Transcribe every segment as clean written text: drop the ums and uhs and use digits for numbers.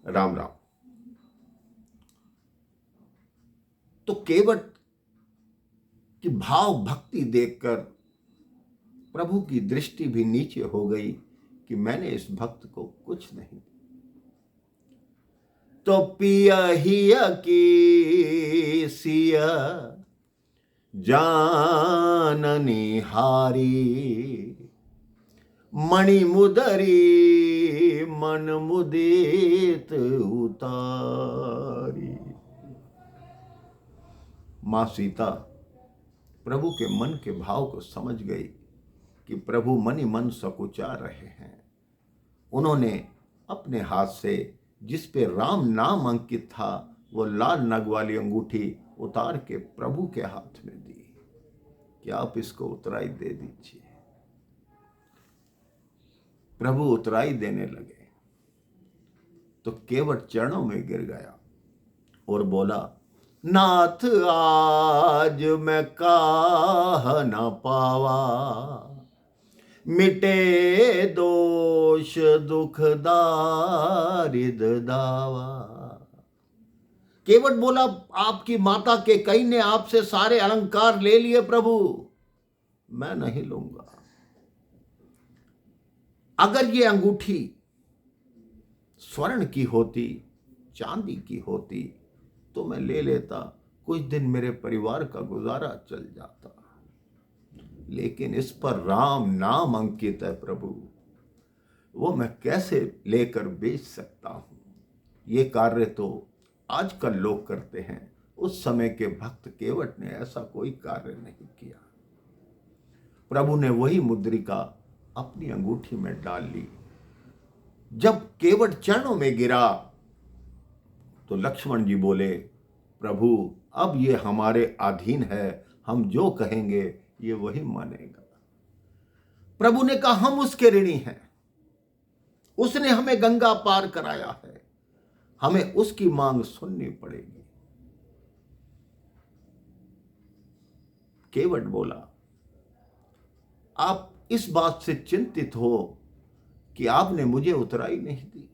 राम राम। तो केवट की भाव भक्ति देखकर प्रभु की दृष्टि भी नीचे हो गई कि मैंने इस भक्त को कुछ नहीं। तो पिया हिया की सिया जाननी हारी, मणि मुदरी मन मुदित उतारी। मां सीता प्रभु के मन के भाव को समझ गई कि प्रभु मन ही मन सकुचा रहे हैं। उन्होंने अपने हाथ से जिस पे राम नाम अंकित था वो लाल नग वाली अंगूठी उतार के प्रभु के हाथ में दी कि आप इसको उतराई दे दीजिए। प्रभु उतराई देने लगे तो केवट चरणों में गिर गया और बोला, नाथ आज मैं काह न पावा, मिटे दोष दुख दारिद दावा। केवट बोला, आपकी माता के कई ने आपसे सारे अलंकार ले लिए प्रभु, मैं नहीं लूंगा। अगर ये अंगूठी स्वर्ण की होती, चांदी की होती तो मैं ले लेता, कुछ दिन मेरे परिवार का गुजारा चल जाता, लेकिन इस पर राम नाम अंकित है प्रभु, वो मैं कैसे लेकर बेच सकता हूं। ये कार्य तो आजकल लोग करते हैं, उस समय के भक्त केवट ने ऐसा कोई कार्य नहीं किया। प्रभु ने वही मुद्रिका अपनी अंगूठी में डाल ली। जब केवट चरणों में गिरा तो लक्ष्मण जी बोले, प्रभु अब ये हमारे अधीन है, हम जो कहेंगे ये वही मानेगा। प्रभु ने कहा, हम उसके ऋणी हैं, उसने हमें गंगा पार कराया है, हमें उसकी मांग सुननी पड़ेगी। केवट बोला, आप इस बात से चिंतित हो कि आपने मुझे उतराई नहीं दी,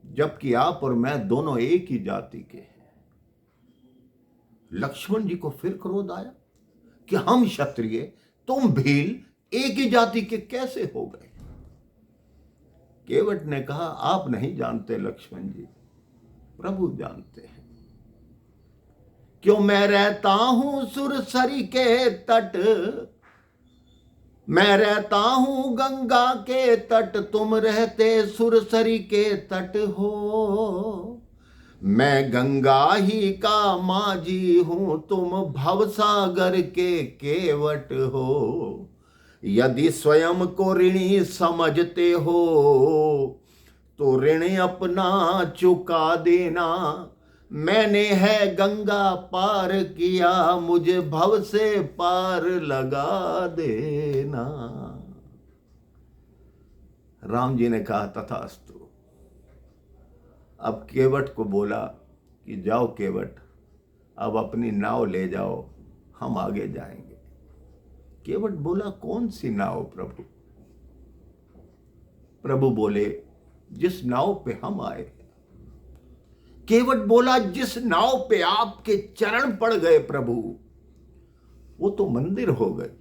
जबकि आप और मैं दोनों एक ही जाति के हैं। लक्ष्मण जी को फिर क्रोध आया कि हम क्षत्रिय, तुम भील, एक ही जाति के कैसे हो गए। केवट ने कहा, आप नहीं जानते लक्ष्मण जी, प्रभु जानते हैं। क्यों मैं रहता हूं सुरसरी के तट, मैं रहता हूं गंगा के तट, तुम रहते सुरसरी के तट हो। मैं गंगा ही का माझी हूं, तुम भवसागर के केवट हो। यदि स्वयं को ऋणी समझते हो तो ऋण अपना चुका देना। मैंने है गंगा पार किया, मुझे भव से पार लगा देना। राम जी ने कहा, तथास्तु। अब केवट को बोला कि जाओ केवट, अब अपनी नाव ले जाओ, हम आगे जाएंगे। केवट बोला, कौन सी नाव प्रभु? प्रभु बोले, जिस नाव पे हम आए। केवट बोला, जिस नाव पे आपके चरण पड़ गए प्रभु, वो तो मंदिर हो गई,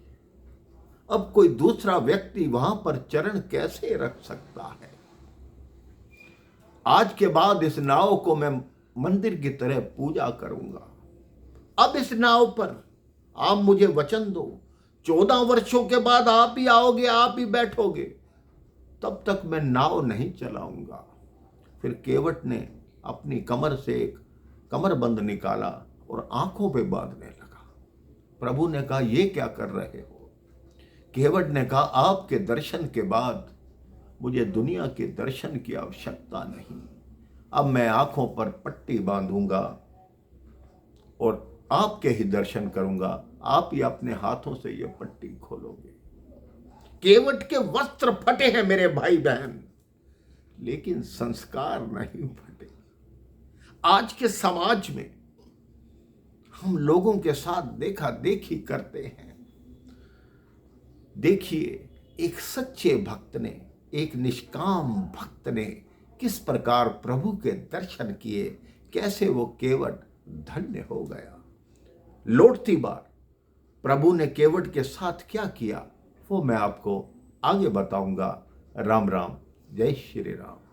अब कोई दूसरा व्यक्ति वहां पर चरण कैसे रख सकता है। आज के बाद इस नाव को मैं मंदिर की तरह पूजा करूंगा। अब इस नाव पर आप मुझे वचन दो, 14 वर्षों के बाद आप ही आओगे, आप ही बैठोगे, तब तक मैं नाव नहीं चलाऊंगा। फिर केवट ने अपनी कमर से एक कमरबंद निकाला और आंखों पे बांधने लगा। प्रभु ने कहा, ये क्या कर रहे हो? केवट ने कहा, आपके दर्शन के बाद मुझे दुनिया के दर्शन की आवश्यकता नहीं। अब मैं आंखों पर पट्टी बांधूंगा और आपके ही दर्शन करूंगा, आप ही अपने हाथों से ये पट्टी खोलोगे। केवट के वस्त्र फटे हैं मेरे भाई बहन, लेकिन संस्कार नहीं फटे। आज के समाज में हम लोगों के साथ देखा देखी करते हैं। देखिए, एक सच्चे भक्त ने, एक निष्काम भक्त ने किस प्रकार प्रभु के दर्शन किए, कैसे वो केवट धन्य हो गया। लौटती बार प्रभु ने केवट के साथ क्या किया वो मैं आपको आगे बताऊंगा। राम राम, जय श्री राम।